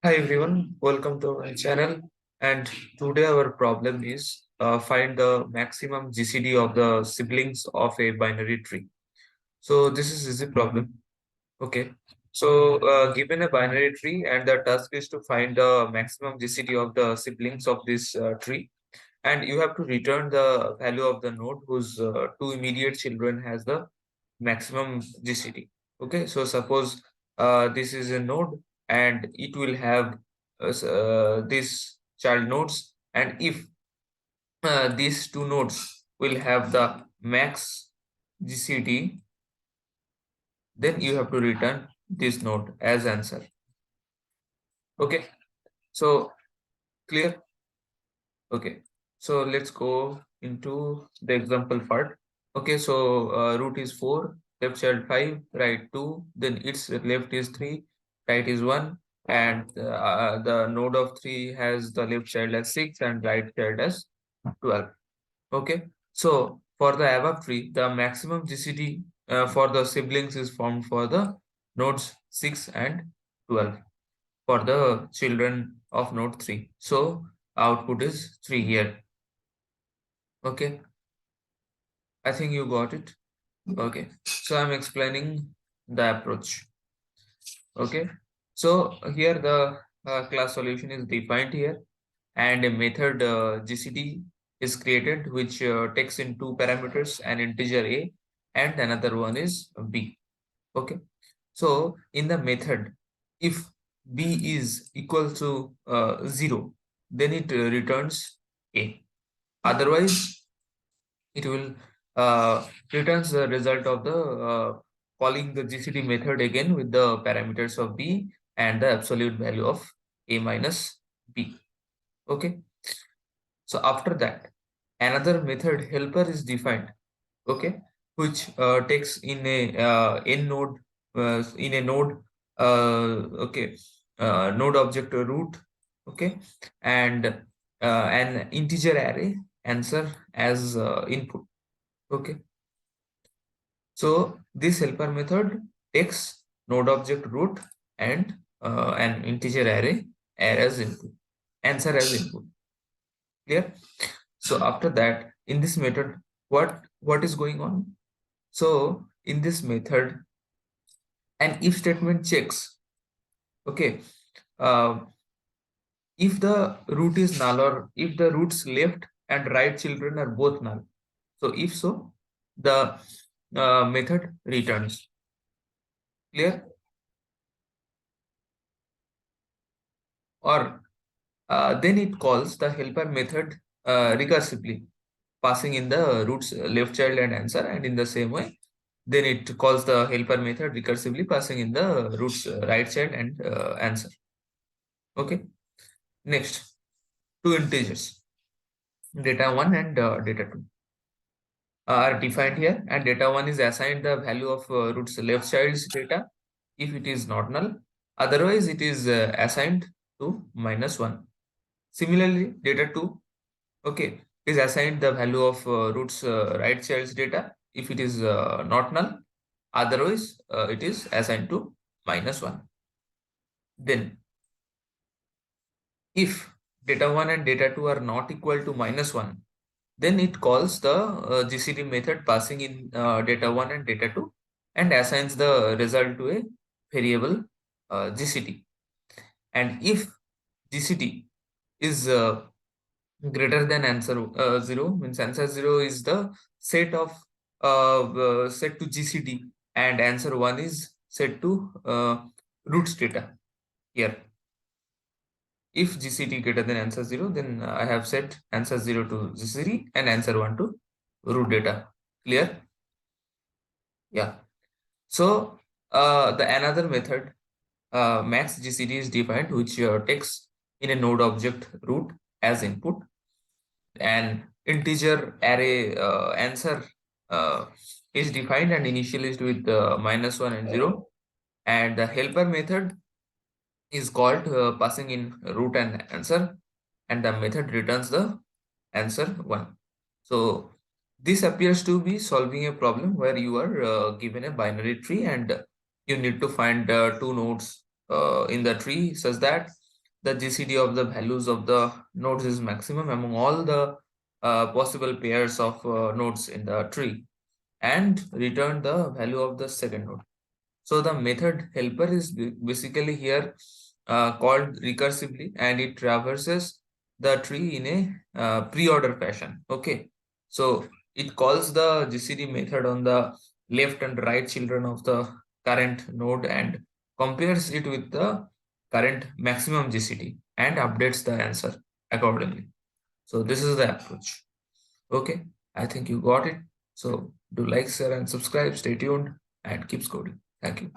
Hi everyone, welcome to my channel. And today our problem is find the maximum GCD of the siblings of a binary tree. So this is easy problem. Okay. So given a binary tree and the task is to find the maximum GCD of the siblings of this tree, and you have to return the value of the node whose two immediate children has the maximum GCD. Okay, so suppose this is a node and it will have these child nodes, and if these two nodes will have the max GCD, then you have to return this node as answer. Okay, so clear? Okay, so let's go into the example part. Okay, so root is 4, left child 5, right 2, then its left is 3, right is 1, and the node of 3 has the left child as 6 and right child as 12. Okay, so for the above tree, the maximum GCD for the siblings is formed for the nodes 6 and 12 for the children of node 3. So output is 3 here. Okay, I think you got it. Okay, so I'm explaining the approach. Okay, so here the class solution is defined here, and a method GCD is created which takes in two parameters, an integer a and another one is b. Okay, so in the method, if b is equal to 0, then it returns a. Otherwise, it will returns the result of the calling the GCD method again with the parameters of b and the absolute value of a minus b. Okay, so after that, another method helper is defined. Okay, which takes in a n node in a node okay node object root. Okay, and an integer array answer as input. Okay, so this helper method takes node object root and an integer array as input, answer as input. Clear? So after that, in this method, what is going on? So in this method, an if statement checks. Okay, uh, if the root is null or if the root's left and right children are both null. So if so, the method returns. Clear? Or then it calls the helper method recursively, passing in the root's left child and answer, and in the same way, then it calls the helper method recursively, passing in the root's right child and answer. Okay. Next, two integers, data 1 and data 2 are defined here, and data 1 is assigned the value of root's left child's data if it is not null. Otherwise, it is assigned to -1. Similarly, data 2, okay, is assigned the value of root's right child's data if it is not null. Otherwise, it is assigned to -1. Then, if data 1 and data 2 are not equal to -1, then it calls the GCD method passing in data 1 and data 2 and assigns the result to a variable GCD. And if GCD is greater than answer 0, means answer 0 is the set of set to GCD and answer 1 is set to roots data here. If GCD greater than answer 0, then I have set answer 0 to GCD and answer 1 to root data. Clear? Yeah. So the another method max GCD is defined, which takes in a node object root as input, and integer array answer is defined and initialized with -1 and 0, and the helper method is called passing in root and answer, and the method returns the answer 1. So this appears to be solving a problem where you are given a binary tree and you need to find two nodes in the tree such that the GCD of the values of the nodes is maximum among all the possible pairs of nodes in the tree, and return the value of the second node. So the method helper is basically here called recursively, and it traverses the tree in a pre-order fashion. Okay, so it calls the GCD method on the left and right children of the current node and compares it with the current maximum GCD and updates the answer accordingly. So this is the approach. Okay, I think you got it. So do like, share, and subscribe. Stay tuned and keep coding. Thank you.